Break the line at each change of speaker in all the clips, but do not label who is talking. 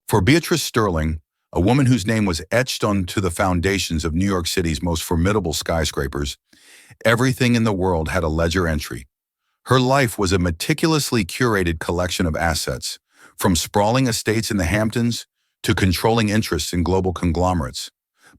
For Beatrice Sterling, a woman whose name was etched onto the foundations of New York City's most formidable skyscrapers, everything in the world had a ledger entry. Her life was a meticulously curated collection of assets, from sprawling estates in the Hamptons to controlling interests in global conglomerates.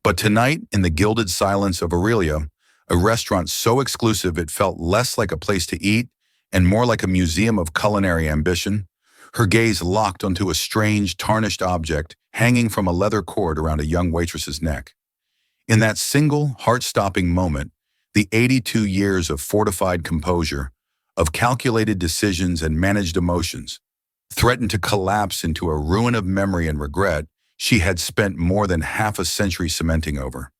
But tonight, in the gilded silence of Aurelia, a restaurant so exclusive it felt less like a place to eat and more like a museum of culinary ambition, her gaze locked onto a strange, tarnished object hanging from a leather cord around a young waitress's neck. In that single, heart-stopping moment, the 82 years of fortified composure, of calculated decisions and managed emotions, threatened to collapse into a ruin of memory and regret she had spent more than half a century cementing over.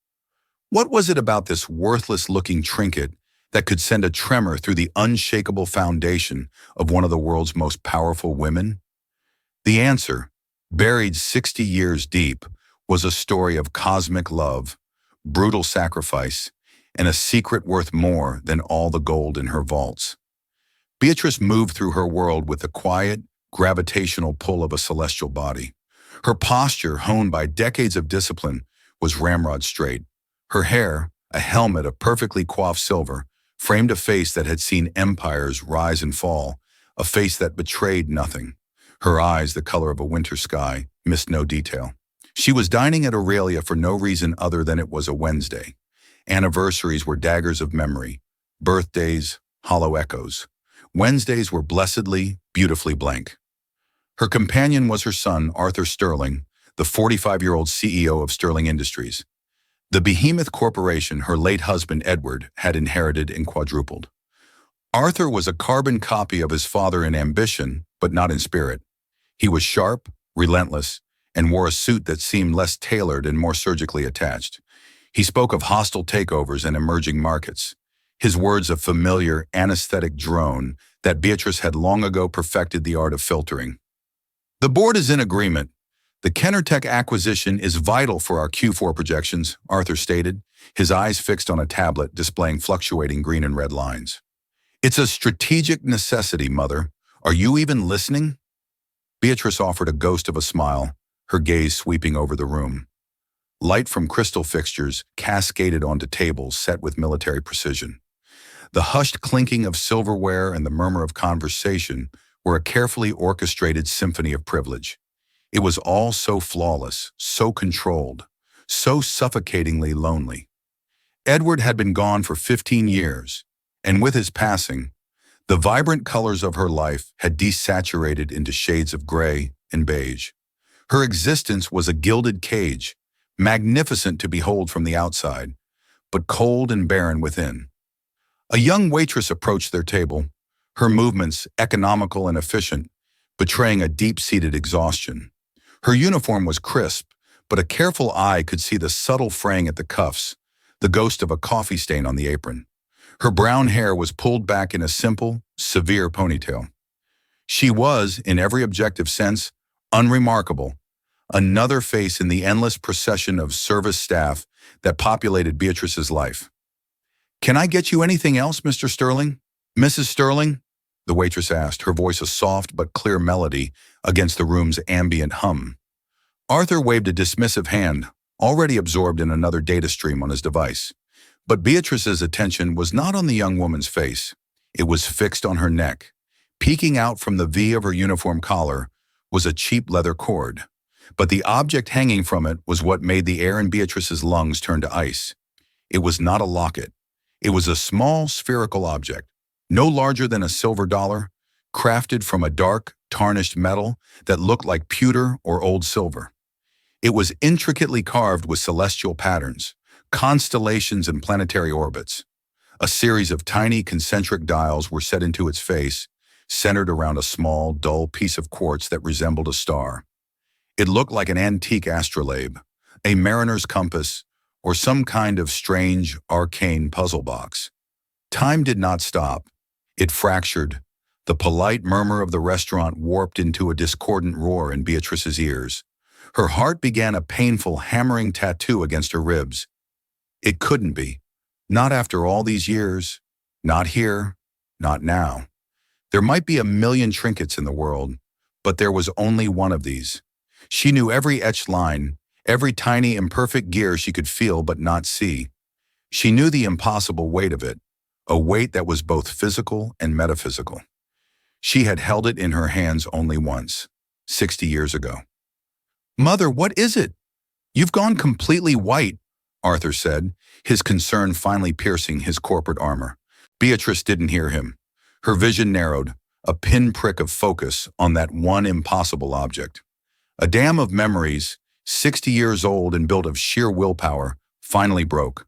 What was it about this worthless-looking trinket that could send a tremor through the unshakable foundation of one of the world's most powerful women? The answer, buried 60 years deep, was a story of cosmic love, brutal sacrifice, and a secret worth more than all the gold in her vaults. Beatrice moved through her world with the quiet, gravitational pull of a celestial body. Her posture, honed by decades of discipline, was ramrod straight. Her hair, a helmet of perfectly coiffed silver, framed a face that had seen empires rise and fall, a face that betrayed nothing. Her eyes, the color of a winter sky, missed no detail. She was dining at Aurelia for no reason other than it was a Wednesday. Anniversaries were daggers of memory, birthdays, hollow echoes. Wednesdays were blessedly, beautifully blank. Her companion was her son, Arthur Sterling, the 45-year-old CEO of Sterling Industries. The behemoth corporation her late husband, Edward, had inherited and quadrupled. Arthur was a carbon copy of his father in ambition, but not in spirit. He was sharp, relentless, and wore a suit that seemed less tailored and more surgically attached. He spoke of hostile takeovers and emerging markets, his words a familiar, anesthetic drone that Beatrice had long ago perfected the art of filtering. "The board is in agreement. The Kennertech acquisition is vital for our Q4 projections," Arthur stated, his eyes fixed on a tablet displaying fluctuating green and red lines. "It's a strategic necessity, Mother. Are you even listening?" Beatrice offered a ghost of a smile, her gaze sweeping over the room. Light from crystal fixtures cascaded onto tables set with military precision. The hushed clinking of silverware and the murmur of conversation were a carefully orchestrated symphony of privilege. It was all so flawless, so controlled, so suffocatingly lonely. Edward had been gone for 15 years, and with his passing, the vibrant colors of her life had desaturated into shades of gray and beige. Her existence was a gilded cage, magnificent to behold from the outside, but cold and barren within. A young waitress approached their table, her movements economical and efficient, betraying a deep-seated exhaustion. Her uniform was crisp, but a careful eye could see the subtle fraying at the cuffs, the ghost of a coffee stain on the apron. Her brown hair was pulled back in a simple, severe ponytail. She was, in every objective sense, unremarkable, another face in the endless procession of service staff that populated Beatrice's life. "Can I get you anything else, Mr. Sterling? Mrs. Sterling?" the waitress asked, her voice a soft but clear melody against the room's ambient hum. Arthur waved a dismissive hand, already absorbed in another data stream on his device. But Beatrice's attention was not on the young woman's face. It was fixed on her neck. Peeking out from the V of her uniform collar was a cheap leather cord. But the object hanging from it was what made the air in Beatrice's lungs turn to ice. It was not a locket. It was a small, spherical object, no larger than a silver dollar, crafted from a dark, tarnished metal that looked like pewter or old silver. It was intricately carved with celestial patterns, constellations and planetary orbits. A series of tiny concentric dials were set into its face, centered around a small, dull piece of quartz that resembled a star. It looked like an antique astrolabe, a mariner's compass, or some kind of strange, arcane puzzle box. Time did not stop. It fractured. The polite murmur of the restaurant warped into a discordant roar in Beatrice's ears. Her heart began a painful, hammering tattoo against her ribs. It couldn't be. Not after all these years. Not here. Not now. There might be a million trinkets in the world, but there was only one of these. She knew every etched line, every tiny imperfect gear she could feel but not see. She knew the impossible weight of it, a weight that was both physical and metaphysical. She had held it in her hands only once, 60 years ago. "Mother, what is it? You've gone completely white," Arthur said, his concern finally piercing his corporate armor. Beatrice didn't hear him. Her vision narrowed, a pinprick of focus on that one impossible object. A dam of memories, 60 years old and built of sheer willpower, finally broke.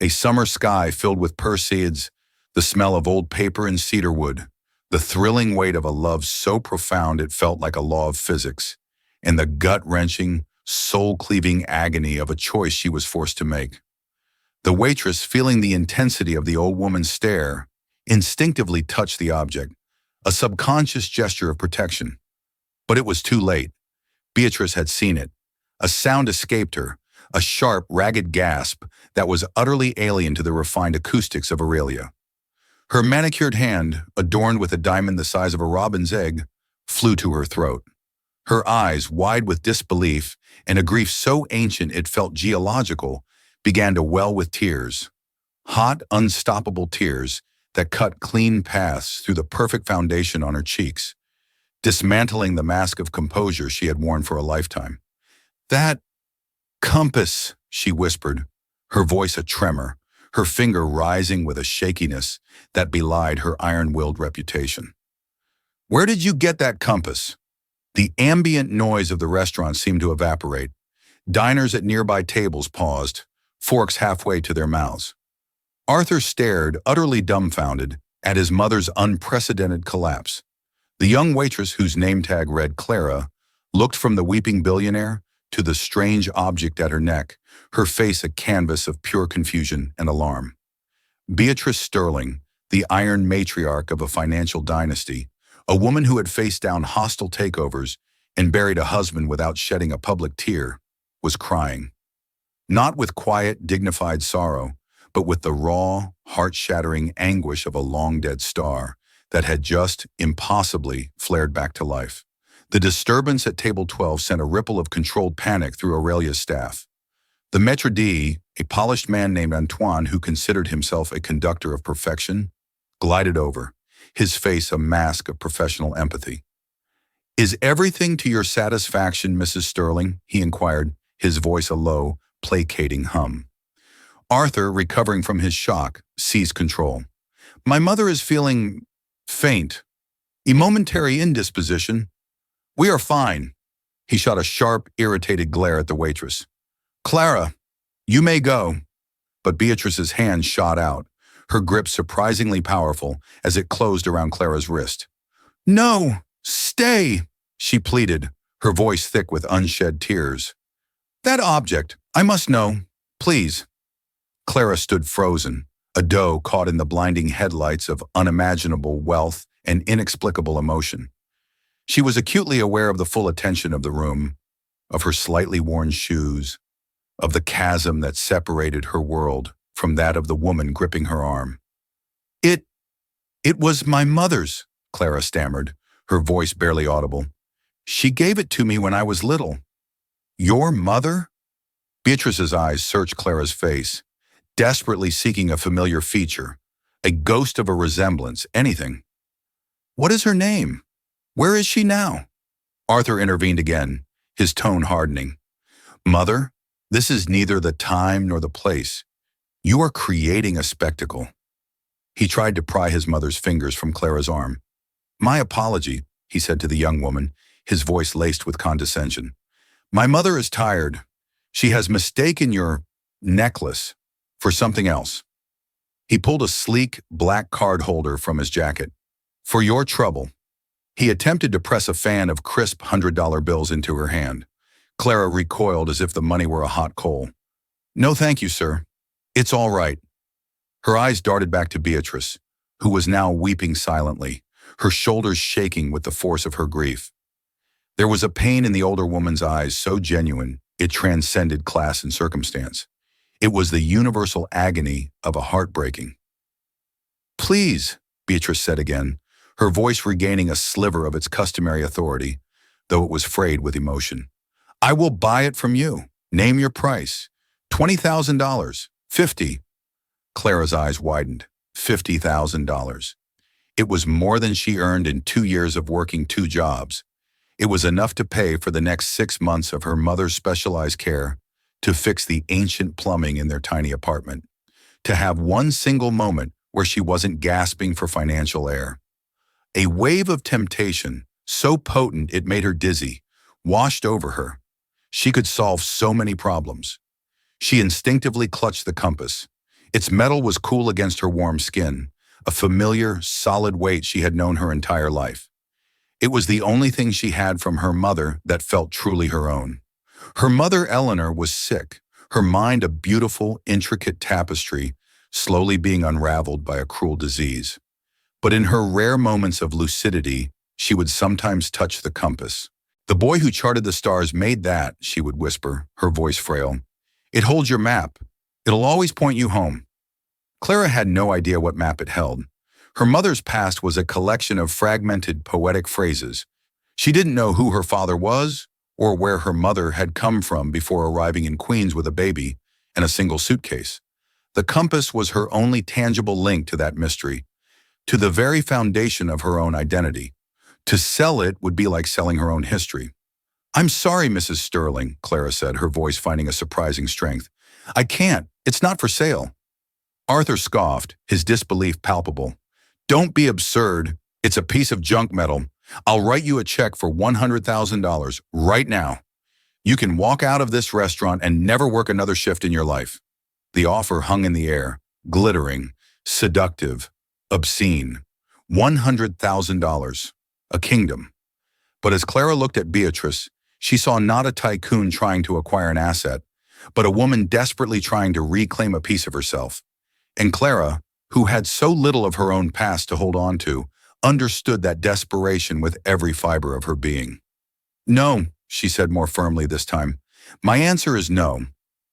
A summer sky filled with Perseids, the smell of old paper and cedar wood, the thrilling weight of a love so profound it felt like a law of physics, and the gut-wrenching, soul-cleaving agony of a choice she was forced to make. The waitress, feeling the intensity of the old woman's stare, instinctively touched the object, a subconscious gesture of protection. But it was too late. Beatrice had seen it. A sound escaped her, a sharp, ragged gasp that was utterly alien to the refined acoustics of Aurelia. Her manicured hand, adorned with a diamond the size of a robin's egg, flew to her throat. Her eyes, wide with disbelief and a grief so ancient it felt geological, began to well with tears. Hot, unstoppable tears that cut clean paths through the perfect foundation on her cheeks, dismantling the mask of composure she had worn for a lifetime. "That compass," she whispered, her voice a tremor, her finger rising with a shakiness that belied her iron-willed reputation. "Where did you get that compass?" The ambient noise of the restaurant seemed to evaporate. Diners at nearby tables paused, forks halfway to their mouths. Arthur stared, utterly dumbfounded, at his mother's unprecedented collapse. The young waitress, whose name tag read Clara, looked from the weeping billionaire to the strange object at her neck, her face a canvas of pure confusion and alarm. Beatrice Sterling, the iron matriarch of a financial dynasty, a woman who had faced down hostile takeovers and buried a husband without shedding a public tear, was crying. Not with quiet, dignified sorrow, but with the raw, heart-shattering anguish of a long-dead star that had just impossibly flared back to life. The disturbance at table 12 sent a ripple of controlled panic through Aurelia's staff. The maître d', a polished man named Antoine who considered himself a conductor of perfection, glided over, his face a mask of professional empathy. "Is everything to your satisfaction, Mrs. Sterling?" he inquired, his voice a low, placating hum. Arthur, recovering from his shock, seized control. "My mother is feeling faint, a momentary indisposition. We are fine." He shot a sharp, irritated glare at the waitress. "Clara, you may go." But Beatrice's hand shot out, her grip surprisingly powerful as it closed around Clara's wrist. "No, stay," she pleaded, her voice thick with unshed tears. "That object, I must know, please." Clara stood frozen, a doe caught in the blinding headlights of unimaginable wealth and inexplicable emotion. She was acutely aware of the full attention of the room, of her slightly worn shoes, of the chasm that separated her world from that of the woman gripping her arm. It was my mother's," Clara stammered, her voice barely audible. "She gave it to me when I was little." "Your mother?" Beatrice's eyes searched Clara's face, desperately seeking a familiar feature, a ghost of a resemblance, anything. "What is her name? Where is she now?" Arthur intervened again, his tone hardening. "Mother, this is neither the time nor the place. You are creating a spectacle." He tried to pry his mother's fingers from Clara's arm. "My apology," he said to the young woman, his voice laced with condescension. "My mother is tired. She has mistaken your necklace for something else." He pulled a sleek, black card holder from his jacket. "For your trouble." He attempted to press a fan of crisp $100 bills into her hand. Clara recoiled as if the money were a hot coal. "No, thank you, sir. It's all right." Her eyes darted back to Beatrice, who was now weeping silently, her shoulders shaking with the force of her grief. There was a pain in the older woman's eyes so genuine it transcended class and circumstance. It was the universal agony of a heartbreaking. "Please," Beatrice said again, her voice regaining a sliver of its customary authority, though it was frayed with emotion. I will buy it from you. Name your price. $20,000. 50. Clara's eyes widened. $50,000. It was more than she earned in 2 years of working 2 jobs. It was enough to pay for the next 6 months of her mother's specialized care, to fix the ancient plumbing in their tiny apartment, to have one single moment where she wasn't gasping for financial air. A wave of temptation, so potent it made her dizzy, washed over her. She could solve so many problems. She instinctively clutched the compass. Its metal was cool against her warm skin, a familiar, solid weight she had known her entire life. It was the only thing she had from her mother that felt truly her own. Her mother, Eleanor, was sick, her mind a beautiful, intricate tapestry, slowly being unraveled by a cruel disease. But in her rare moments of lucidity, she would sometimes touch the compass. The boy who charted the stars made that, she would whisper, her voice frail. It holds your map. It'll always point you home. Clara had no idea what map it held. Her mother's past was a collection of fragmented, poetic phrases. She didn't know who her father was or where her mother had come from before arriving in Queens with a baby and a single suitcase. The compass was her only tangible link to that mystery, to the very foundation of her own identity. To sell it would be like selling her own history. I'm sorry, Mrs. Sterling, Clara said, her voice finding a surprising strength. I can't. It's not for sale. Arthur scoffed, his disbelief palpable. Don't be absurd. It's a piece of junk metal. I'll write you a check for $100,000 right now. You can walk out of this restaurant and never work another shift in your life. The offer hung in the air, glittering, seductive, obscene. $100,000. A kingdom. But as Clara looked at Beatrice, she saw not a tycoon trying to acquire an asset, but a woman desperately trying to reclaim a piece of herself. And Clara, who had so little of her own past to hold on to, understood that desperation with every fiber of her being. No, she said more firmly this time. My answer is no.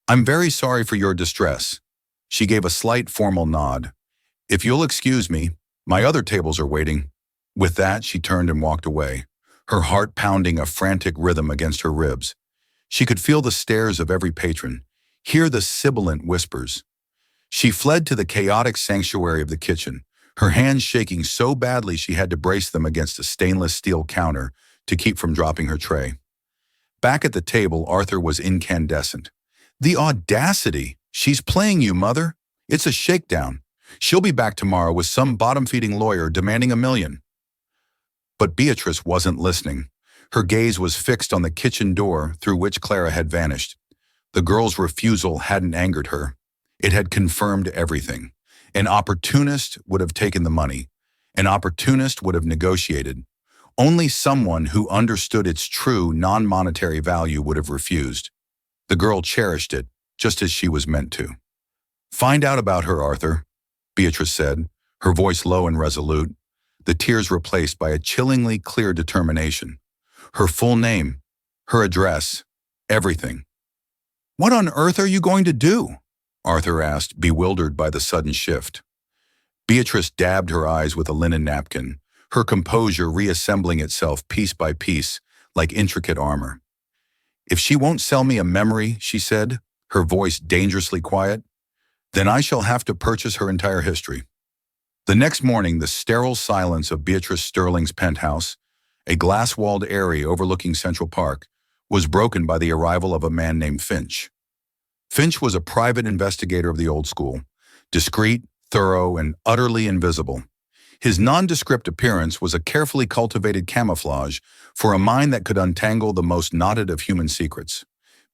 I'm very sorry for your distress. She gave a slight formal nod. If you'll excuse me, my other tables are waiting. With that, she turned and walked away, her heart pounding a frantic rhythm against her ribs. She could feel the stares of every patron, hear the sibilant whispers. She fled to the chaotic sanctuary of the kitchen, her hands shaking so badly she had to brace them against a stainless steel counter to keep from dropping her tray. Back at the table, Arthur was incandescent. The audacity! She's playing you, Mother. It's a shakedown. She'll be back tomorrow with some bottom-feeding lawyer demanding $1 million. But Beatrice wasn't listening. Her gaze was fixed on the kitchen door through which Clara had vanished. The girl's refusal hadn't angered her. It had confirmed everything. An opportunist would have taken the money. An opportunist would have negotiated. Only someone who understood its true, non-monetary value would have refused. The girl cherished it, just as she was meant to. Find out about her, Arthur, Beatrice said, her voice low and resolute, the tears replaced by a chillingly clear determination. Her full name, her address, everything. What on earth are you going to do? Arthur asked, bewildered by the sudden shift. Beatrice dabbed her eyes with a linen napkin, her composure reassembling itself piece by piece like intricate armor. If she won't sell me a memory, she said, her voice dangerously quiet, then I shall have to purchase her entire history. The next morning, the sterile silence of Beatrice Sterling's penthouse, a glass-walled area overlooking Central Park, was broken by the arrival of a man named Finch. Finch was a private investigator of the old school, discreet, thorough, and utterly invisible. His nondescript appearance was a carefully cultivated camouflage for a mind that could untangle the most knotted of human secrets.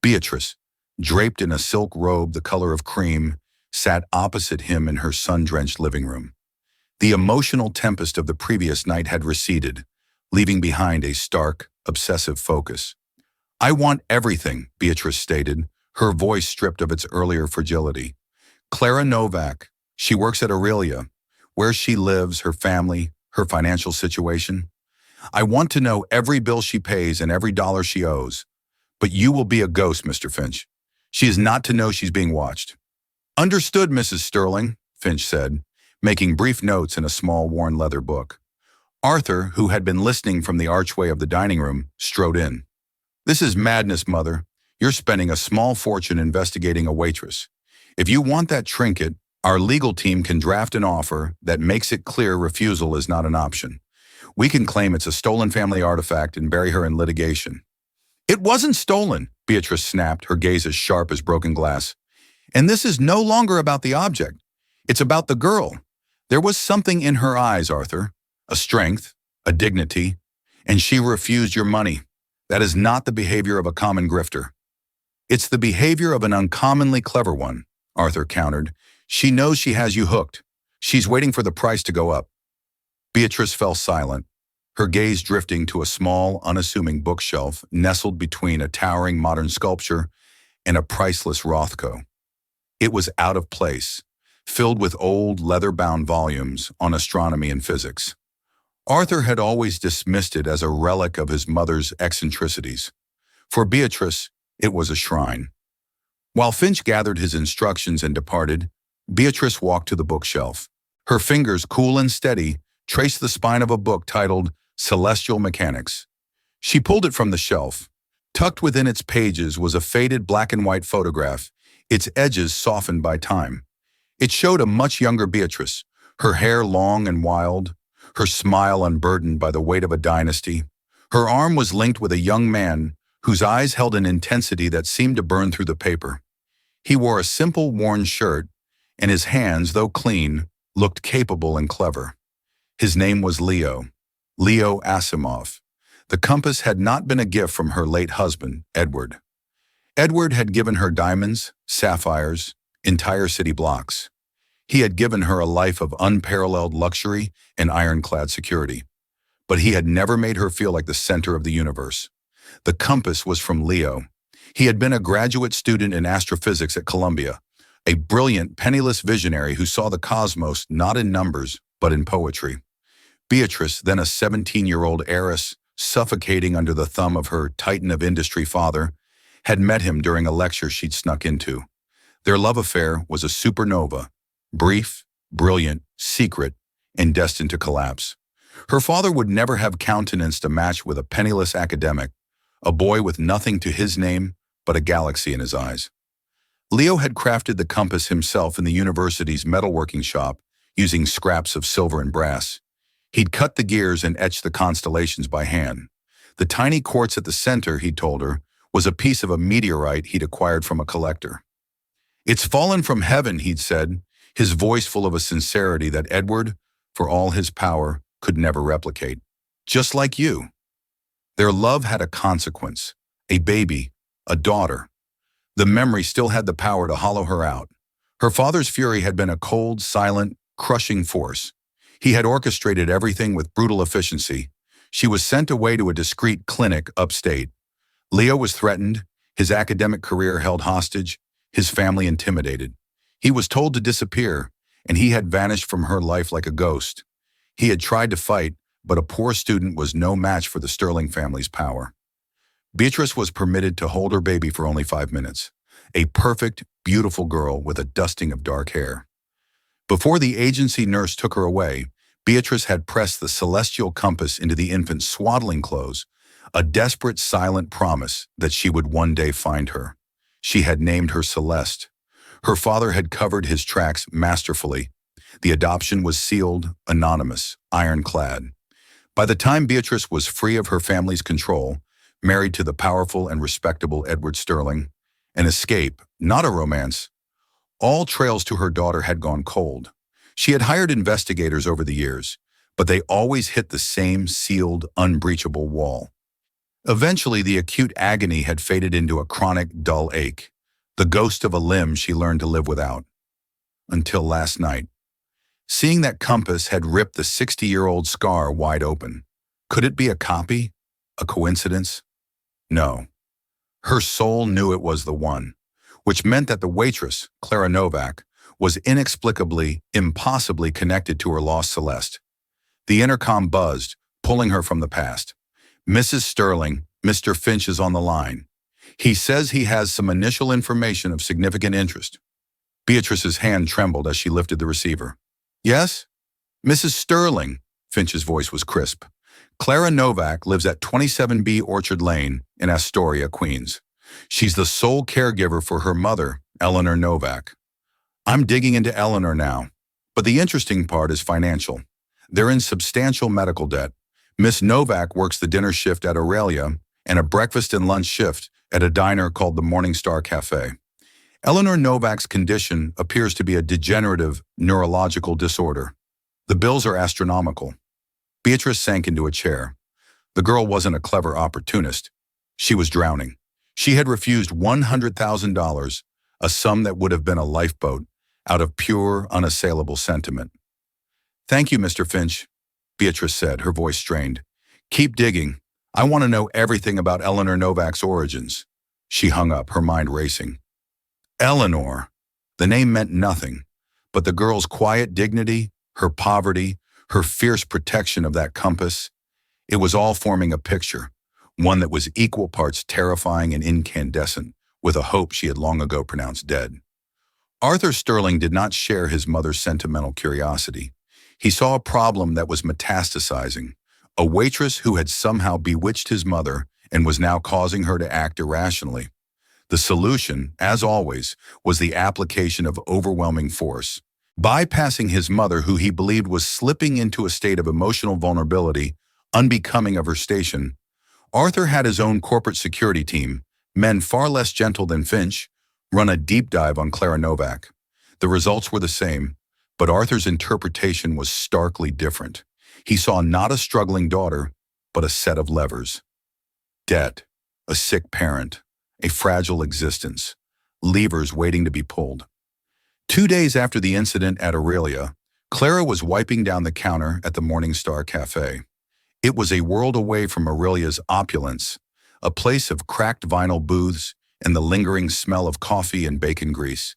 Beatrice, draped in a silk robe the color of cream, sat opposite him in her sun-drenched living room. The emotional tempest of the previous night had receded, leaving behind a stark, obsessive focus. I want everything, Beatrice stated, her voice stripped of its earlier fragility. Clara Novak, she works at Aurelia, where she lives, her family, her financial situation. I want to know every bill she pays and every dollar she owes. But you will be a ghost, Mr. Finch. She is not to know she's being watched. Understood, Mrs. Sterling, Finch said, making brief notes in a small worn leather book. Arthur, who had been listening from the archway of the dining room, strode in. This is madness, Mother. You're spending a small fortune investigating a waitress. If you want that trinket, our legal team can draft an offer that makes it clear refusal is not an option. We can claim it's a stolen family artifact and bury her in litigation. It wasn't stolen, Beatrice snapped, her gaze as sharp as broken glass. And this is no longer about the object. It's about the girl. There was something in her eyes, Arthur. A strength, a dignity, and she refused your money. That is not the behavior of a common grifter. It's the behavior of an uncommonly clever one, Arthur countered. She knows she has you hooked. She's waiting for the price to go up. Beatrice fell silent, her gaze drifting to a small, unassuming bookshelf nestled between a towering modern sculpture and a priceless Rothko. It was out of place, filled with old, leather-bound volumes on astronomy and physics. Arthur had always dismissed it as a relic of his mother's eccentricities. For Beatrice, it was a shrine. While Finch gathered his instructions and departed, Beatrice walked to the bookshelf. Her fingers, cool and steady, traced the spine of a book titled Celestial Mechanics. She pulled it from the shelf. Tucked within its pages was a faded black-and-white photograph, its edges softened by time. It showed a much younger Beatrice, her hair long and wild, her smile unburdened by the weight of a dynasty. Her arm was linked with a young man whose eyes held an intensity that seemed to burn through the paper. He wore a simple, worn shirt, and his hands, though clean, looked capable and clever. His name was Leo Asimov. The compass had not been a gift from her late husband, Edward. Edward had given her diamonds, sapphires, entire city blocks. He had given her a life of unparalleled luxury and ironclad security. But he had never made her feel like the center of the universe. The compass was from Leo. He had been a graduate student in astrophysics at Columbia, a brilliant, penniless visionary who saw the cosmos not in numbers, but in poetry. Beatrice, then a 17-year-old heiress, suffocating under the thumb of her titan of industry father, had met him during a lecture she'd snuck into. Their love affair was a supernova, brief, brilliant, secret, and destined to collapse. Her father would never have countenanced a match with a penniless academic, a boy with nothing to his name but a galaxy in his eyes. Leo had crafted the compass himself in the university's metalworking shop using scraps of silver and brass. He'd cut the gears and etched the constellations by hand. The tiny quartz at the center, he'd told her, was a piece of a meteorite he'd acquired from a collector. "It's fallen from heaven," he'd said, his voice full of a sincerity that Edward, for all his power, could never replicate. "Just like you." Their love had a consequence, a baby, a daughter. The memory still had the power to hollow her out. Her father's fury had been a cold, silent, crushing force. He had orchestrated everything with brutal efficiency. She was sent away to a discreet clinic upstate. Leo was threatened, his academic career held hostage, his family intimidated. He was told to disappear, and he had vanished from her life like a ghost. He had tried to fight, but a poor student was no match for the Sterling family's power. Beatrice was permitted to hold her baby for only 5 minutes, a perfect, beautiful girl with a dusting of dark hair. Before the agency nurse took her away, Beatrice had pressed the celestial compass into the infant's swaddling clothes, a desperate, silent promise that she would one day find her. She had named her Celeste. Her father had covered his tracks masterfully. The adoption was sealed, anonymous, ironclad. By the time Beatrice was free of her family's control, married to the powerful and respectable Edward Sterling, an escape, not a romance, all trails to her daughter had gone cold. She had hired investigators over the years, but they always hit the same sealed, unbreachable wall. Eventually, the acute agony had faded into a chronic, dull ache, the ghost of a limb she learned to live without. Until last night. Seeing that compass had ripped the 60-year-old scar wide open. Could it be a copy? A coincidence? No. Her soul knew it was the one, which meant that the waitress, Clara Novak, was inexplicably, impossibly connected to her lost Celeste. The intercom buzzed, pulling her from the past. "Mrs. Sterling, Mr. Finch is on the line. He says he has some initial information of significant interest." Beatrice's hand trembled as she lifted the receiver. "Yes? Mrs. Sterling," Finch's voice was crisp. Clara Novak lives at 27B Orchard Lane in Astoria, Queens. She's the sole caregiver for her mother, Eleanor Novak. I'm digging into Eleanor now, but the interesting part is financial. They're in substantial medical debt. Miss Novak works the dinner shift at Aurelia and a breakfast and lunch shift at a diner called the Morning Star Cafe. Eleanor Novak's condition appears to be a degenerative neurological disorder. The bills are astronomical. Beatrice sank into a chair. The girl wasn't a clever opportunist. She was drowning. She had refused $100,000, a sum that would have been a lifeboat, out of pure, unassailable sentiment. "Thank you, Mr. Finch," Beatrice said, her voice strained. "Keep digging. I want to know everything about Eleanor Novak's origins." She hung up, her mind racing. Eleanor. The name meant nothing, but the girl's quiet dignity, her poverty, her fierce protection of that compass, it was all forming a picture, one that was equal parts terrifying and incandescent, with a hope she had long ago pronounced dead. Arthur Sterling did not share his mother's sentimental curiosity. He saw a problem that was metastasizing, a waitress who had somehow bewitched his mother and was now causing her to act irrationally. The solution, as always, was the application of overwhelming force. Bypassing his mother, who he believed was slipping into a state of emotional vulnerability unbecoming of her station, Arthur had his own corporate security team, men far less gentle than Finch, run a deep dive on Clara Novak. The results were the same, but Arthur's interpretation was starkly different. He saw not a struggling daughter, but a set of levers. Debt, a sick parent, a fragile existence, levers waiting to be pulled. 2 days after the incident at Aurelia, Clara was wiping down the counter at the Morning Star Cafe. It was a world away from Aurelia's opulence, a place of cracked vinyl booths and the lingering smell of coffee and bacon grease.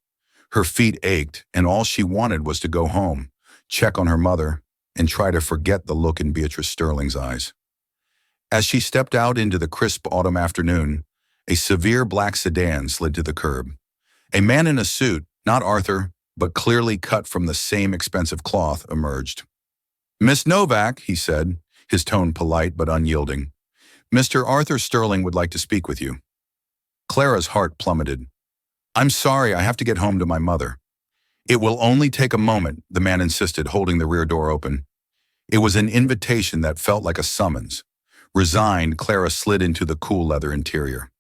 Her feet ached, and all she wanted was to go home, check on her mother, and try to forget the look in Beatrice Sterling's eyes. As she stepped out into the crisp autumn afternoon, a severe black sedan slid to the curb. A man in a suit, not Arthur, but clearly cut from the same expensive cloth, emerged. "Miss Novak," he said, his tone polite but unyielding. "Mr. Arthur Sterling would like to speak with you." Clara's heart plummeted. "I'm sorry, I have to get home to my mother." "It will only take a moment," the man insisted, holding the rear door open. It was an invitation that felt like a summons. Resigned, Clara slid into the cool leather interior.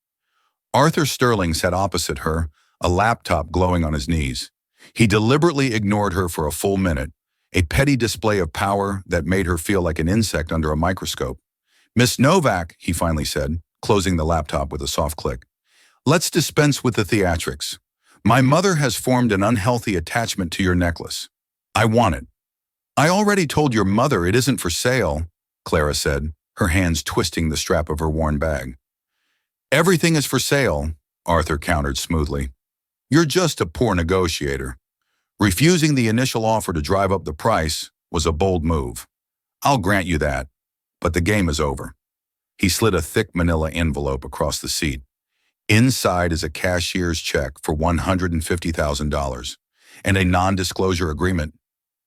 Arthur Sterling sat opposite her, a laptop glowing on his knees. He deliberately ignored her for a full minute, a petty display of power that made her feel like an insect under a microscope. "Miss Novak," he finally said, closing the laptop with a soft click, "let's dispense with the theatrics. My mother has formed an unhealthy attachment to your necklace. I want it." "I already told your mother it isn't for sale," Clara said, her hands twisting the strap of her worn bag. "Everything is for sale," Arthur countered smoothly. "You're just a poor negotiator. Refusing the initial offer to drive up the price was a bold move. I'll grant you that, but the game is over." He slid a thick manila envelope across the seat. Inside is a cashier's check for $150,000 and a non-disclosure agreement.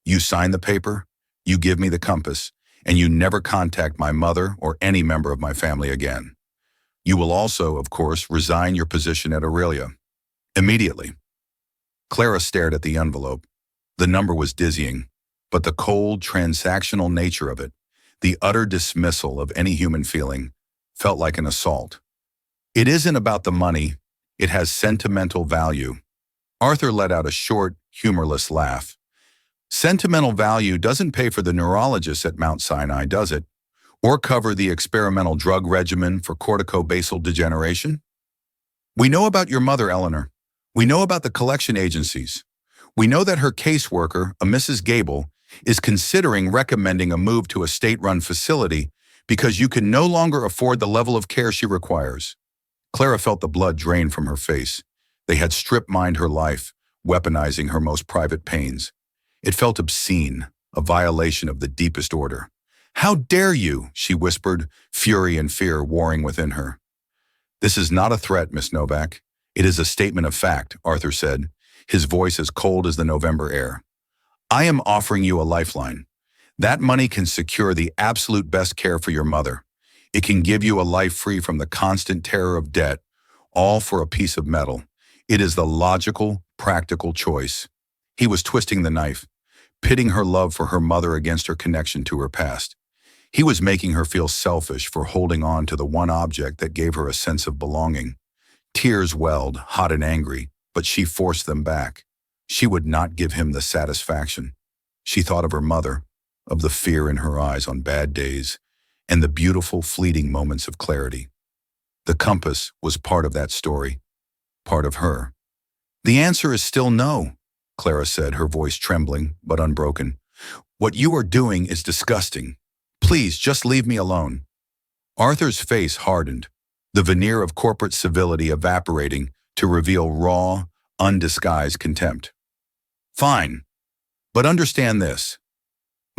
You sign the paper, you give me the compass, and you never contact my mother or any member of my family again. You will also, of course, resign your position at Aurelia. Immediately. Clara stared at the envelope. The number was dizzying, but the cold, transactional nature of it, the utter dismissal of any human feeling, felt like an assault. "It isn't about the money. It has sentimental value." Arthur let out a short, humorless laugh. "Sentimental value doesn't pay for the neurologist at Mount Sinai, does it? Or cover the experimental drug regimen for corticobasal degeneration? We know about your mother, Eleanor. We know about the collection agencies. We know that her caseworker, a Mrs. Gable, is considering recommending a move to a state-run facility because you can no longer afford the level of care she requires." Clara felt the blood drain from her face. They had strip-mined her life, weaponizing her most private pains. It felt obscene, a violation of the deepest order. "How dare you?" she whispered, fury and fear warring within her. "This is not a threat, Miss Novak. It is a statement of fact," Arthur said, his voice as cold as the November air. "I am offering you a lifeline. That money can secure the absolute best care for your mother. It can give you a life free from the constant terror of debt, all for a piece of metal. It is the logical, practical choice. He was twisting the knife, pitting her love for her mother against her connection to her past. He was making her feel selfish for holding on to the one object that gave her a sense of belonging. Tears welled, hot and angry, but she forced them back. She would not give him the satisfaction. She thought of her mother, of the fear in her eyes on bad days, and the beautiful, fleeting moments of clarity. The compass was part of that story, part of her. The answer is still no, Clara said, her voice trembling but unbroken. What you are doing is disgusting. Please, just leave me alone. Arthur's face hardened, the veneer of corporate civility evaporating to reveal raw, undisguised contempt. Fine, but understand this.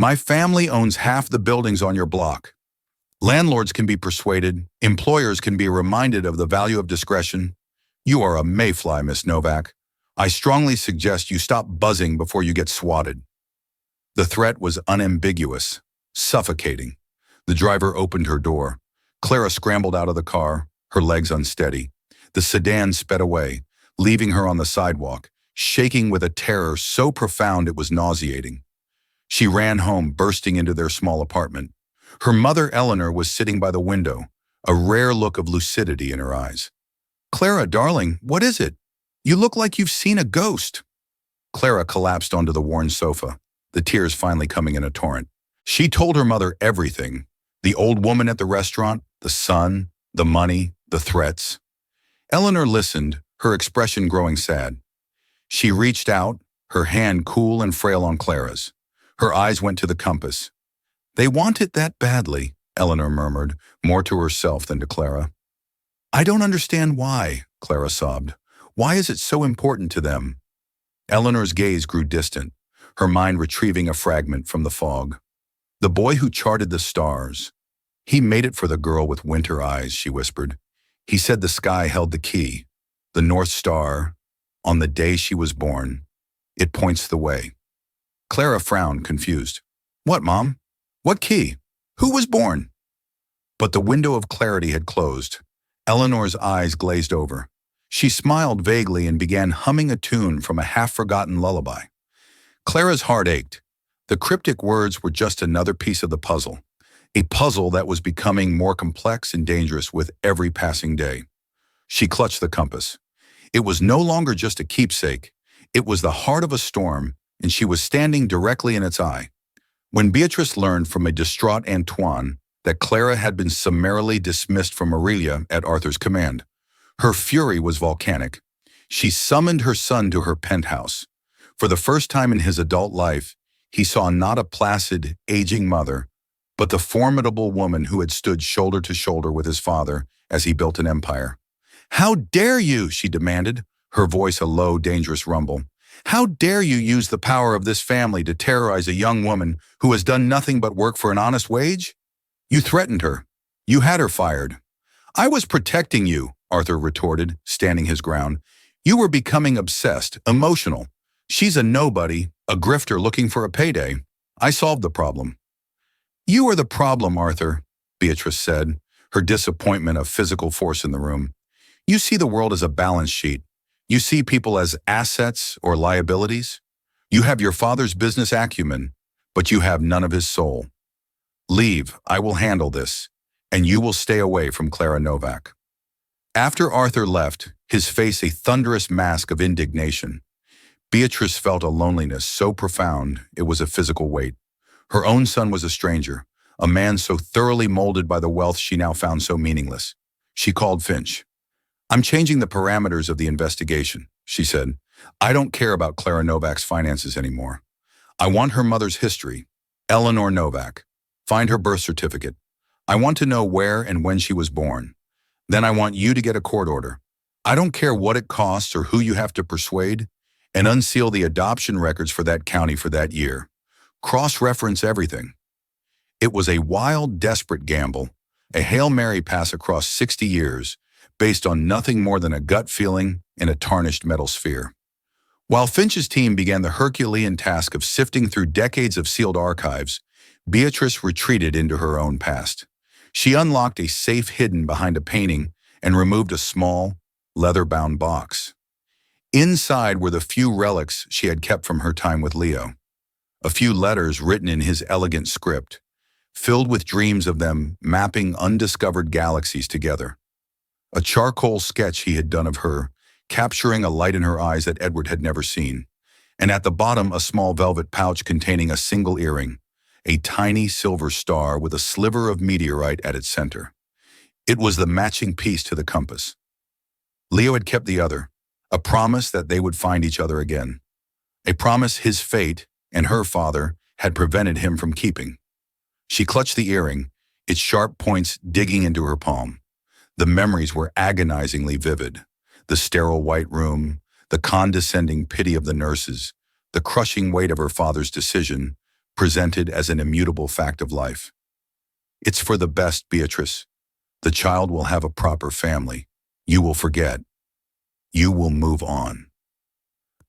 My family owns half the buildings on your block. Landlords can be persuaded, employers can be reminded of the value of discretion. You are a mayfly, Miss Novak. I strongly suggest you stop buzzing before you get swatted. The threat was unambiguous, suffocating. The driver opened her door. Clara scrambled out of the car, her legs unsteady. The sedan sped away, leaving her on the sidewalk, shaking with a terror so profound it was nauseating. She ran home, bursting into their small apartment. Her mother, Eleanor, was sitting by the window, a rare look of lucidity in her eyes. Clara, darling, what is it? You look like you've seen a ghost. Clara collapsed onto the worn sofa, the tears finally coming in a torrent. She told her mother everything. The old woman at the restaurant, the son, the money, the threats. Eleanor listened, her expression growing sad. She reached out, her hand cool and frail on Clara's. Her eyes went to the compass. They want it that badly, Eleanor murmured, more to herself than to Clara. I don't understand why, Clara sobbed. Why is it so important to them? Eleanor's gaze grew distant, her mind retrieving a fragment from the fog. The boy who charted the stars. He made it for the girl with winter eyes, she whispered. He said the sky held the key, the North Star, on the day she was born. It points the way. Clara frowned, confused. What, Mom? What key? Who was born? But the window of clarity had closed. Eleanor's eyes glazed over. She smiled vaguely and began humming a tune from a half-forgotten lullaby. Clara's heart ached. The cryptic words were just another piece of the puzzle, a puzzle that was becoming more complex and dangerous with every passing day. She clutched the compass. It was no longer just a keepsake. It was the heart of a storm, and she was standing directly in its eye. When Beatrice learned from a distraught Antoine that Clara had been summarily dismissed from Aurelia at Arthur's command, her fury was volcanic. She summoned her son to her penthouse. For the first time in his adult life, he saw not a placid, aging mother, but the formidable woman who had stood shoulder to shoulder with his father as he built an empire. How dare you, she demanded, her voice a low, dangerous rumble. How dare you use the power of this family to terrorize a young woman who has done nothing but work for an honest wage? You threatened her. You had her fired. I was protecting you, Arthur retorted, standing his ground. You were becoming obsessed, emotional. She's a nobody, a grifter looking for a payday. I solved the problem. You are the problem, Arthur, Beatrice said, her disappointment a physical force in the room. You see the world as a balance sheet. You see people as assets or liabilities. You have your father's business acumen, but you have none of his soul. Leave, I will handle this, and you will stay away from Clara Novak. After Arthur left, his face a thunderous mask of indignation, Beatrice felt a loneliness so profound it was a physical weight. Her own son was a stranger, a man so thoroughly molded by the wealth she now found so meaningless. She called Finch. I'm changing the parameters of the investigation, she said. I don't care about Clara Novak's finances anymore. I want her mother's history, Eleanor Novak. Find her birth certificate. I want to know where and when she was born. Then I want you to get a court order. I don't care what it costs or who you have to persuade, and unseal the adoption records for that county for that year. Cross-reference everything. It was a wild, desperate gamble, a Hail Mary pass across 60 years, based on nothing more than a gut feeling and a tarnished metal sphere. While Finch's team began the Herculean task of sifting through decades of sealed archives, Beatrice retreated into her own past. She unlocked a safe hidden behind a painting and removed a small, leather-bound box. Inside were the few relics she had kept from her time with Leo. A few letters written in his elegant script, filled with dreams of them mapping undiscovered galaxies together. A charcoal sketch he had done of her, capturing a light in her eyes that Edward had never seen. And at the bottom, a small velvet pouch containing a single earring, a tiny silver star with a sliver of meteorite at its center. It was the matching piece to the compass. Leo had kept the other, a promise that they would find each other again. A promise his fate and her father had prevented him from keeping. She clutched the earring, its sharp points digging into her palm. The memories were agonizingly vivid. The sterile white room, the condescending pity of the nurses, the crushing weight of her father's decision, presented as an immutable fact of life. It's for the best, Beatrice. The child will have a proper family. You will forget. You will move on.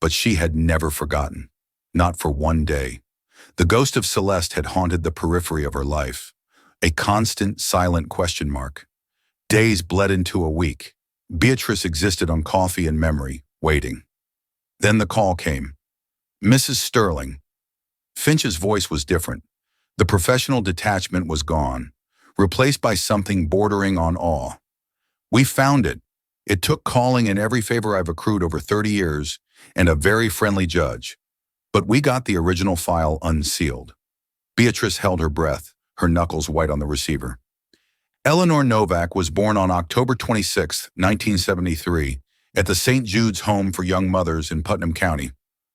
But she had never forgotten, not for one day. The ghost of Celeste had haunted the periphery of her life, a constant, silent question mark. Days bled into a week. Beatrice existed on coffee and memory, waiting. Then the call came. Mrs. Sterling. Finch's voice was different. The professional detachment was gone, replaced by something bordering on awe. We found it. It took calling in every favor I've accrued over 30 years and a very friendly judge. But we got the original file unsealed. Beatrice held her breath, her knuckles white on the receiver. Eleanor Novak was born on October 26, 1973, at the St. Jude's Home for Young Mothers in Putnam County,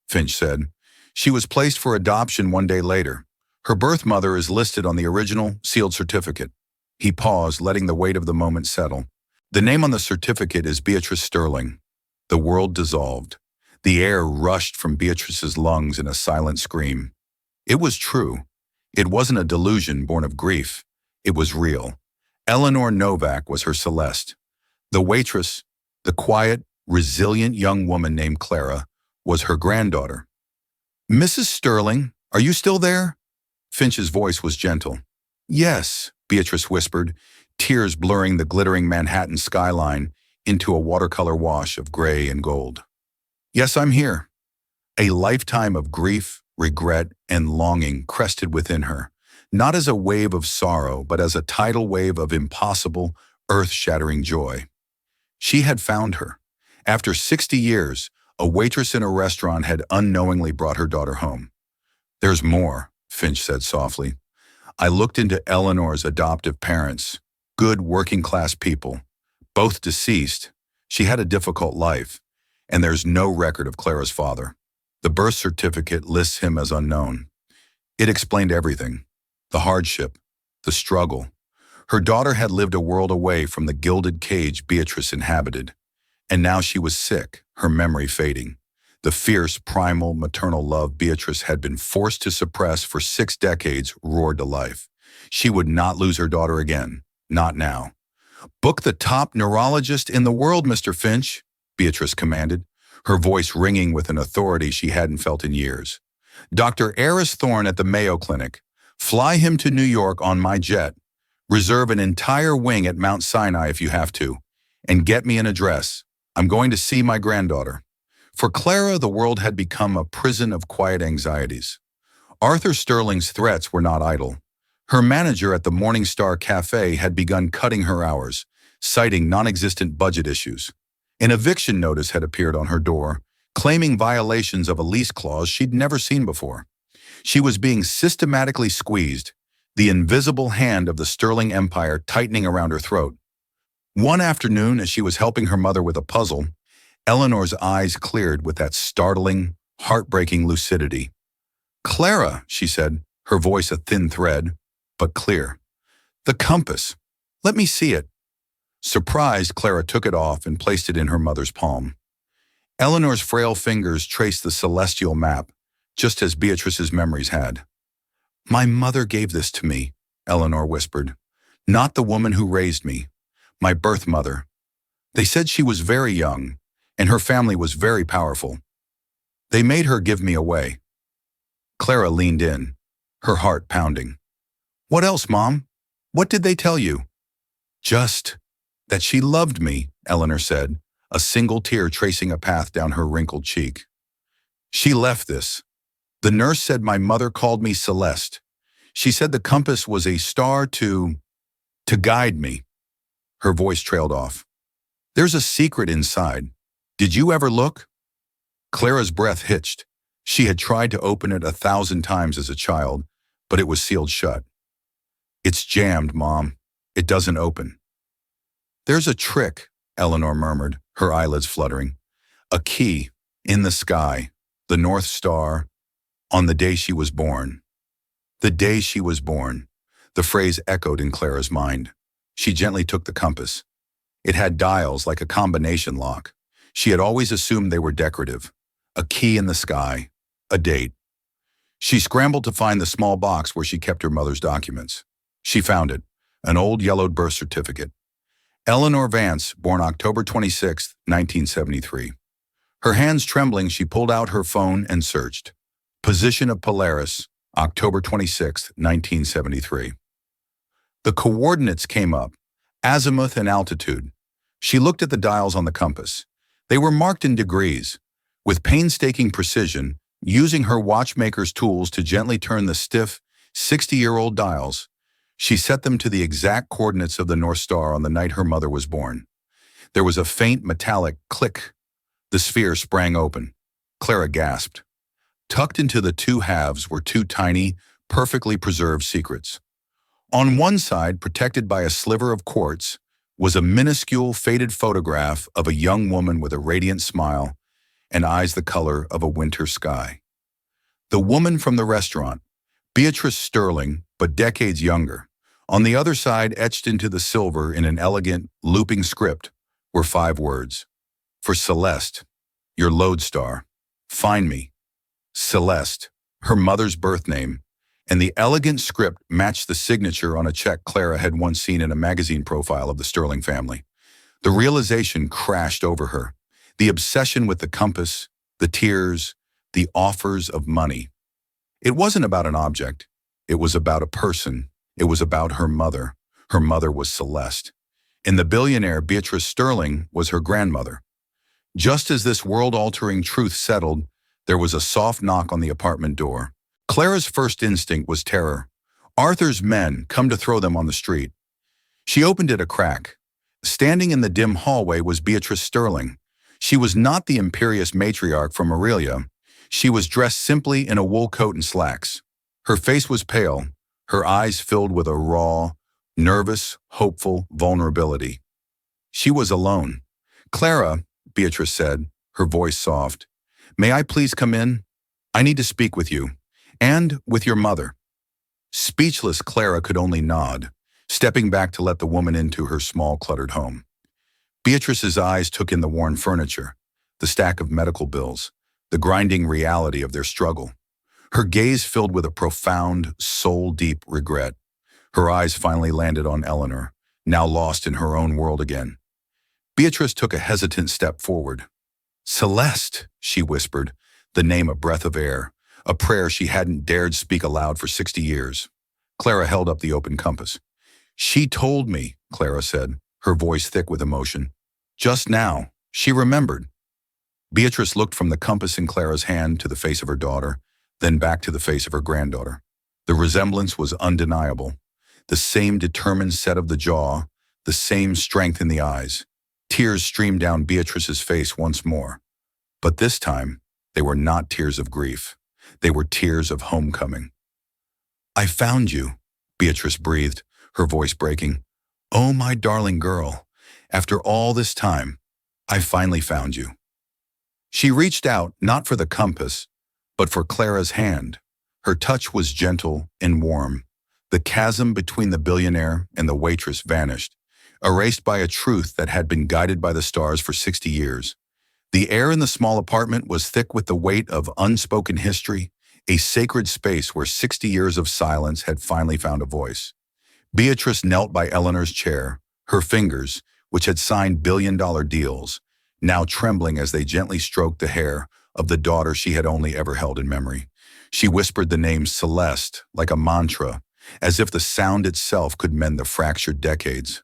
Finch said. She was placed for adoption one day later. Her birth mother is listed on the original sealed certificate. He paused, letting the weight of the moment settle. The name on the certificate is Beatrice Sterling. The world dissolved. The air rushed from Beatrice's lungs in a silent scream. It was true. It wasn't a delusion born of grief. It was real. Eleanor Novak was her Celeste. The waitress, the quiet, resilient young woman named Clara, was her granddaughter. Mrs. Sterling, are you still there? Finch's voice was gentle. Yes, Beatrice whispered, tears blurring the glittering Manhattan skyline into a watercolor wash of gray and gold. Yes, I'm here. A lifetime of grief, regret, and longing crested within her, not as a wave of sorrow, but as a tidal wave of impossible, earth-shattering joy. She had found her. After 60 years, a waitress in a restaurant had unknowingly brought her daughter home. There's more, Finch said softly. I looked into Eleanor's adoptive parents, good working-class people, both deceased. She had a difficult life, and there's no record of Clara's father. The birth certificate lists him as unknown. It explained everything. The hardship, the struggle. Her daughter had lived a world away from the gilded cage Beatrice inhabited, and now she was sick, her memory fading. The fierce, primal, maternal love Beatrice had been forced to suppress for 6 decades roared to life. She would not lose her daughter again, not now. Book the top neurologist in the world, Mr. Finch, Beatrice commanded, her voice ringing with an authority she hadn't felt in years. Dr. Eris Thorne at the Mayo Clinic. Fly him to New York on my jet. Reserve an entire wing at Mount Sinai if you have to. And get me an address. I'm going to see my granddaughter. For Clara, the world had become a prison of quiet anxieties. Arthur Sterling's threats were not idle. Her manager at the Morning Star Cafe had begun cutting her hours, citing non-existent budget issues. An eviction notice had appeared on her door, claiming violations of a lease clause she'd never seen before. She was being systematically squeezed, the invisible hand of the Sterling Empire tightening around her throat. One afternoon, as she was helping her mother with a puzzle, Eleanor's eyes cleared with that startling, heartbreaking lucidity. Clara, she said, her voice a thin thread, but clear. The compass. Let me see it. Surprised, Clara took it off and placed it in her mother's palm. Eleanor's frail fingers traced the celestial map, just as Beatrice's memories had. My mother gave this to me, Eleanor whispered. Not the woman who raised me, my birth mother. They said she was very young, and her family was very powerful. They made her give me away. Clara leaned in, her heart pounding. What else, Mom? What did they tell you? Just that she loved me, Eleanor said, a single tear tracing a path down her wrinkled cheek. She left this. The nurse said my mother called me Celeste. She said the compass was a star to guide me. Her voice trailed off. There's a secret inside. Did you ever look? Clara's breath hitched. She had tried to open it 1,000 times as a child, but it was sealed shut. It's jammed, Mom. It doesn't open. There's a trick, Eleanor murmured, her eyelids fluttering. A key, in the sky, the North Star, on the day she was born. The day she was born. The phrase echoed in Clara's mind. She gently took the compass. It had dials like a combination lock. She had always assumed they were decorative. A key in the sky. A date. She scrambled to find the small box where she kept her mother's documents. She found it, an old yellowed birth certificate. Eleanor Vance, born October 26, 1973. Her hands trembling, she pulled out her phone and searched. Position of Polaris, October 26, 1973. The coordinates came up, azimuth and altitude. She looked at the dials on the compass. They were marked in degrees. With painstaking precision, using her watchmaker's tools to gently turn the stiff, 60-year-old dials, she set them to the exact coordinates of the North Star on the night her mother was born. There was a faint metallic click. The sphere sprang open. Clara gasped. Tucked into the two halves were two tiny, perfectly preserved secrets. On one side, protected by a sliver of quartz, was a minuscule, faded photograph of a young woman with a radiant smile and eyes the color of a winter sky. The woman from the restaurant, Beatrice Sterling, but decades younger. On the other side, etched into the silver in an elegant, looping script, were 5 words. For Celeste, your lodestar. Find me. Celeste, her mother's birth name, and the elegant script matched the signature on a check Clara had once seen in a magazine profile of the Sterling family. The realization crashed over her. The obsession with the compass, the tears, the offers of money. It wasn't about an object. It was about a person. It was about her mother. Her mother was Celeste. In the Billionaire, Beatrice Sterling was her grandmother. Just as this world-altering truth settled, there was a soft knock on the apartment door. Clara's first instinct was terror. Arthur's men come to throw them on the street. She opened it a crack. Standing in the dim hallway was Beatrice Sterling. She was not the imperious matriarch from Aurelia. She was dressed simply in a wool coat and slacks. Her face was pale, her eyes filled with a raw, nervous, hopeful vulnerability. She was alone. Clara, Beatrice said, her voice soft, may I please come in? I need to speak with you. And with your mother. Speechless, Clara could only nod, stepping back to let the woman into her small, cluttered home. Beatrice's eyes took in the worn furniture, the stack of medical bills, the grinding reality of their struggle. Her gaze filled with a profound, soul-deep regret. Her eyes finally landed on Eleanor, now lost in her own world again. Beatrice took a hesitant step forward. Celeste, she whispered, the name a breath of air, a prayer she hadn't dared speak aloud for 60 years. Clara held up the open compass. She told me, Clara said, her voice thick with emotion. Just now, she remembered. Beatrice looked from the compass in Clara's hand to the face of her daughter, then back to the face of her granddaughter. The resemblance was undeniable. The same determined set of the jaw, the same strength in the eyes. Tears streamed down Beatrice's face once more. But this time, they were not tears of grief. They were tears of homecoming. I found you, Beatrice breathed, her voice breaking. Oh, my darling girl, after all this time, I finally found you. She reached out, not for the compass, but for Clara's hand. Her touch was gentle and warm. The chasm between the Billionaire and the Waitress vanished, erased by a truth that had been guided by the stars for 60 years. The air in the small apartment was thick with the weight of unspoken history, a sacred space where 60 years of silence had finally found a voice. Beatrice knelt by Eleanor's chair, her fingers, which had signed billion-dollar deals, now trembling as they gently stroked the hair of the daughter she had only ever held in memory. She whispered the name Celeste like a mantra, as if the sound itself could mend the fractured decades.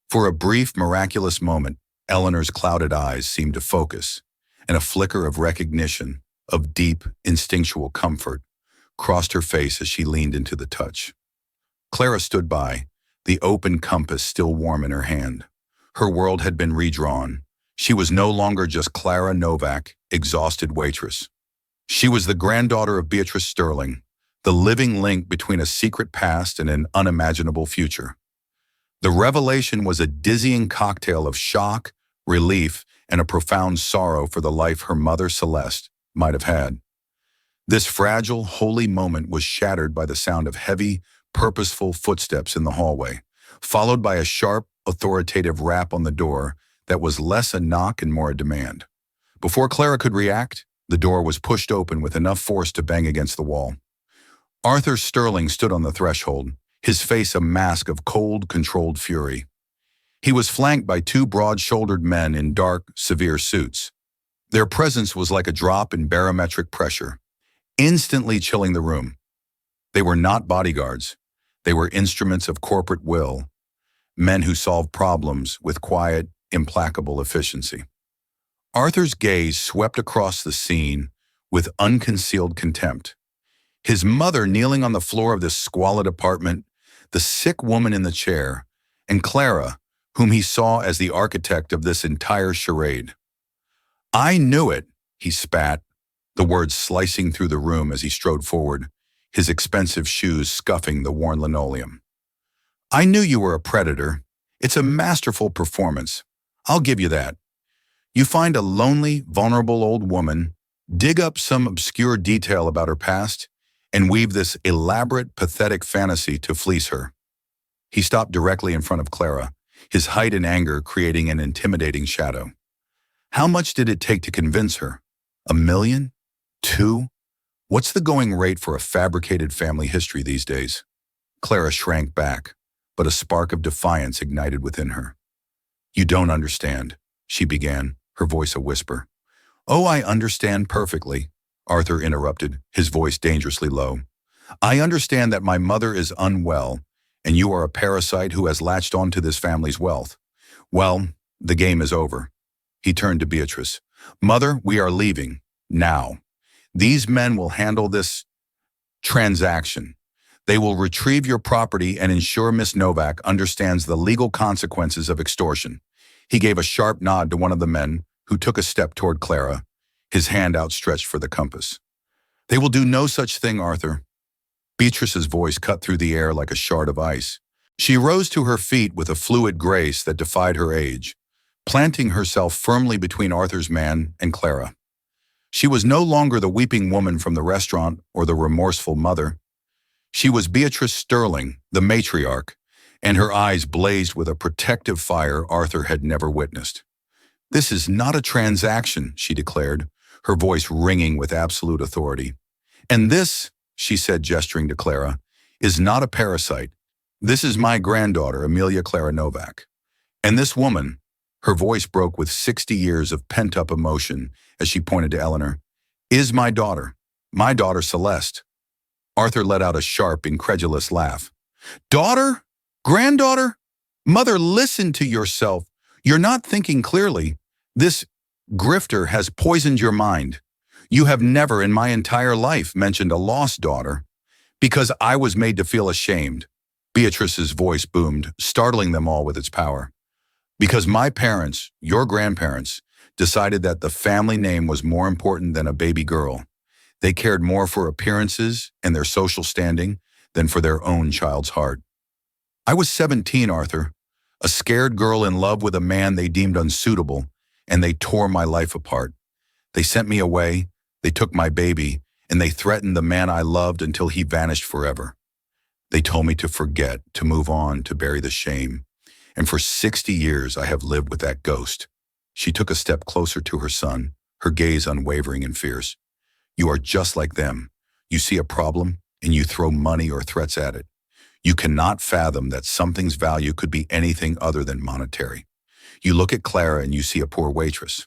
For a brief, miraculous moment, Eleanor's clouded eyes seemed to focus, and a flicker of recognition, of deep, instinctual comfort, crossed her face as she leaned into the touch. Clara stood by, the open compass still warm in her hand. Her world had been redrawn. She was no longer just Clara Novak, exhausted waitress. She was the granddaughter of Beatrice Sterling, the living link between a secret past and an unimaginable future. The revelation was a dizzying cocktail of shock, relief, and a profound sorrow for the life her mother, Celeste, might have had. This fragile, holy moment was shattered by the sound of heavy, purposeful footsteps in the hallway, followed by a sharp, authoritative rap on the door that was less a knock and more a demand. Before Clara could react, the door was pushed open with enough force to bang against the wall. Arthur Sterling stood on the threshold, his face a mask of cold, controlled fury. He was flanked by two broad-shouldered men in dark, severe suits. Their presence was like a drop in barometric pressure, instantly chilling the room. They were not bodyguards. They were instruments of corporate will, men who solved problems with quiet, implacable efficiency. Arthur's gaze swept across the scene with unconcealed contempt. His mother kneeling on the floor of this squalid apartment, the sick woman in the chair, and Clara, whom he saw as the architect of this entire charade. "I knew it," he spat, the words slicing through the room as he strode forward, his expensive shoes scuffing the worn linoleum. "I knew you were a predator. It's a masterful performance. I'll give you that. You find a lonely, vulnerable old woman, dig up some obscure detail about her past, and weave this elaborate, pathetic fantasy to fleece her." He stopped directly in front of Clara, his height and anger creating an intimidating shadow. How much did it take to convince her? 1 million? 2? What's the going rate for a fabricated family history these days? Clara shrank back, but a spark of defiance ignited within her. "You don't understand," she began, her voice a whisper. "Oh, I understand perfectly," Arthur interrupted, his voice dangerously low. "I understand that my mother is unwell, and you are a parasite who has latched onto this family's wealth. Well, the game is over." He turned to Beatrice. "Mother, we are leaving. Now. These men will handle this transaction. They will retrieve your property and ensure Miss Novak understands the legal consequences of extortion." He gave a sharp nod to one of the men, who took a step toward Clara, his hand outstretched for the compass. "They will do no such thing, Arthur." Beatrice's voice cut through the air like a shard of ice. She rose to her feet with a fluid grace that defied her age, planting herself firmly between Arthur's man and Clara. She was no longer the weeping woman from the restaurant or the remorseful mother. She was Beatrice Sterling, the matriarch, and her eyes blazed with a protective fire Arthur had never witnessed. "This is not a transaction," she declared, her voice ringing with absolute authority. "And this," she said, gesturing to Clara, "is not a parasite. This is my granddaughter, Amelia Clara Novak. And this woman," her voice broke with 60 years of pent-up emotion as she pointed to Eleanor, "is my daughter Celeste." Arthur let out a sharp, incredulous laugh. "Daughter? Granddaughter? Mother, listen to yourself. You're not thinking clearly. This grifter has poisoned your mind. You have never in my entire life mentioned a lost daughter, because I was made to feel ashamed." Beatrice's voice boomed, startling them all with its power. "Because my parents, your grandparents, decided that the family name was more important than a baby girl. They cared more for appearances and their social standing than for their own child's heart. I was 17, Arthur, a scared girl in love with a man they deemed unsuitable, and they tore my life apart. They sent me away, they took my baby, and they threatened the man I loved until he vanished forever. They told me to forget, to move on, to bury the shame. And for 60 years I have lived with that ghost." She took a step closer to her son, her gaze unwavering and fierce. "You are just like them. You see a problem, and you throw money or threats at it. You cannot fathom that something's value could be anything other than monetary. You look at Clara and you see a poor waitress.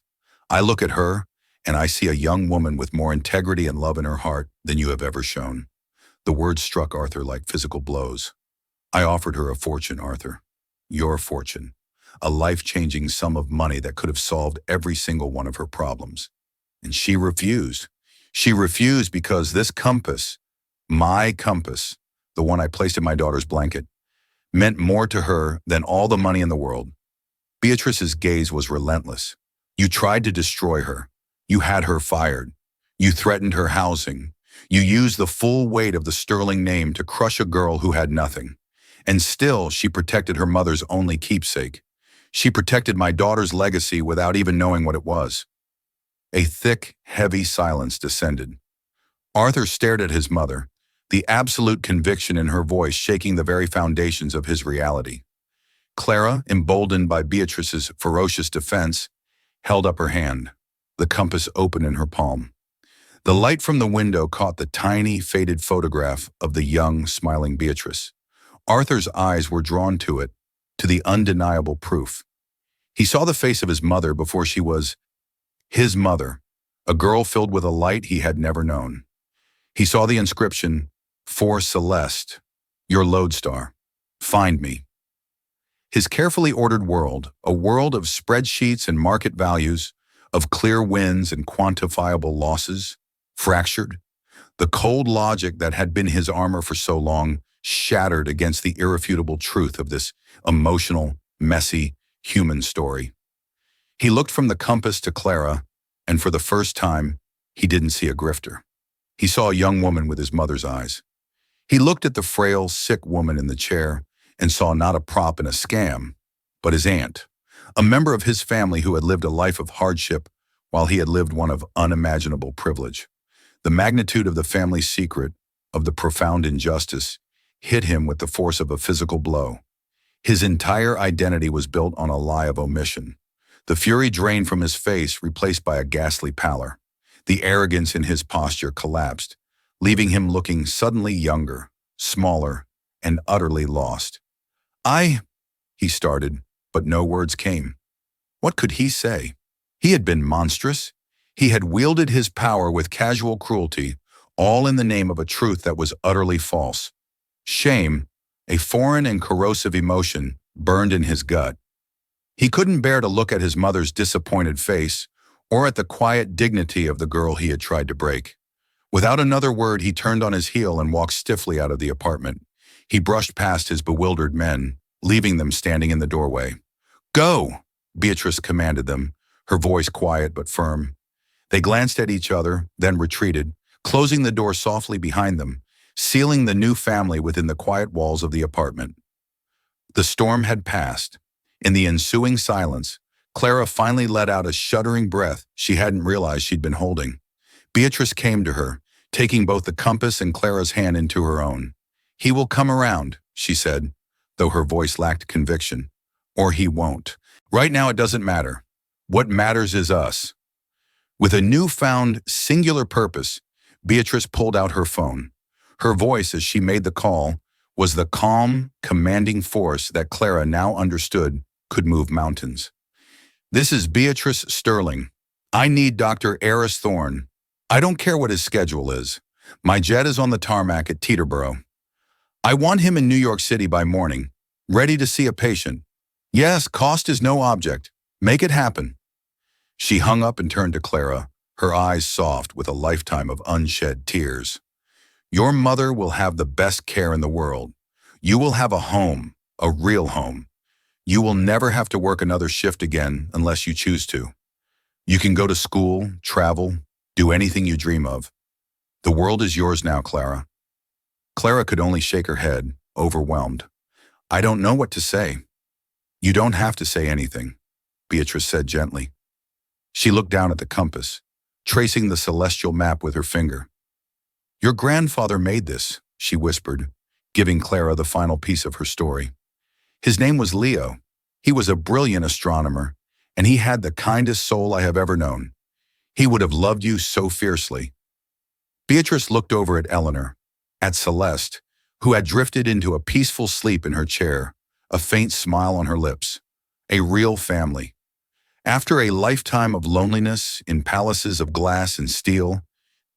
I look at her, and I see a young woman with more integrity and love in her heart than you have ever shown." The words struck Arthur like physical blows. "I offered her a fortune, Arthur. Your fortune. A life-changing sum of money that could have solved every single one of her problems. And she refused. She refused because this compass, my compass, the one I placed in my daughter's blanket, meant more to her than all the money in the world." Beatrice's gaze was relentless. "You tried to destroy her. You had her fired. You threatened her housing. You used the full weight of the Sterling name to crush a girl who had nothing. And still, she protected her mother's only keepsake. She protected my daughter's legacy without even knowing what it was." A thick, heavy silence descended. Arthur stared at his mother, the absolute conviction in her voice shaking the very foundations of his reality. Clara, emboldened by Beatrice's ferocious defense, held up her hand, the compass open in her palm. The light from the window caught the tiny, faded photograph of the young, smiling Beatrice. Arthur's eyes were drawn to it, to the undeniable proof. He saw the face of his mother before she was his mother, a girl filled with a light he had never known. He saw the inscription, "For Celeste, your lodestar. Find me." His carefully ordered world, a world of spreadsheets and market values, of clear wins and quantifiable losses, fractured. The cold logic that had been his armor for so long shattered against the irrefutable truth of this emotional, messy, human story. He looked from the compass to Clara, and for the first time, he didn't see a grifter. He saw a young woman with his mother's eyes. He looked at the frail, sick woman in the chair and saw not a prop in a scam, but his aunt, a member of his family who had lived a life of hardship while he had lived one of unimaginable privilege. The magnitude of the family's secret, of the profound injustice, hit him with the force of a physical blow. His entire identity was built on a lie of omission. The fury drained from his face, replaced by a ghastly pallor. The arrogance in his posture collapsed, leaving him looking suddenly younger, smaller, and utterly lost. He started, but no words came. What could he say? He had been monstrous. He had wielded his power with casual cruelty, all in the name of a truth that was utterly false. Shame, a foreign and corrosive emotion, burned in his gut. He couldn't bear to look at his mother's disappointed face or at the quiet dignity of the girl he had tried to break. Without another word, he turned on his heel and walked stiffly out of the apartment. He brushed past his bewildered men, leaving them standing in the doorway. "Go!" Beatrice commanded them, her voice quiet but firm. They glanced at each other, then retreated, closing the door softly behind them, sealing the new family within the quiet walls of the apartment. The storm had passed. In the ensuing silence, Clara finally let out a shuddering breath she hadn't realized she'd been holding. Beatrice came to her, taking both the compass and Clara's hand into her own. "He will come around," she said, though her voice lacked conviction. "Or he won't. Right now it doesn't matter. What matters is us." With a newfound, singular purpose, Beatrice pulled out her phone. Her voice, as she made the call, was the calm, commanding force that Clara now understood could move mountains. "This is Beatrice Sterling. I need Dr. Eris Thorne. I don't care what his schedule is. My jet is on the tarmac at Teterboro. I want him in New York City by morning, ready to see a patient. Yes, cost is no object. Make it happen." She hung up and turned to Clara, her eyes soft with a lifetime of unshed tears. "Your mother will have the best care in the world. You will have a home, a real home. You will never have to work another shift again unless you choose to. You can go to school, travel, do anything you dream of. The world is yours now, Clara." Clara could only shake her head, overwhelmed. "I don't know what to say." "You don't have to say anything," Beatrice said gently. She looked down at the compass, tracing the celestial map with her finger. "Your grandfather made this," she whispered, giving Clara the final piece of her story. "His name was Leo. He was a brilliant astronomer, and he had the kindest soul I have ever known. He would have loved you so fiercely." Beatrice looked over at Eleanor, at Celeste, who had drifted into a peaceful sleep in her chair, a faint smile on her lips. A real family. After a lifetime of loneliness in palaces of glass and steel,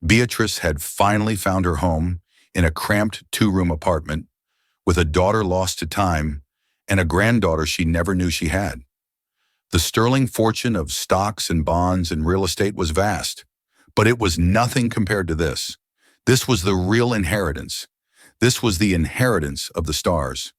Beatrice had finally found her home in a cramped two-room apartment with a daughter lost to time and a granddaughter she never knew she had. The sterling fortune of stocks and bonds and real estate was vast, but it was nothing compared to this. This was the real inheritance. This was the inheritance of the stars.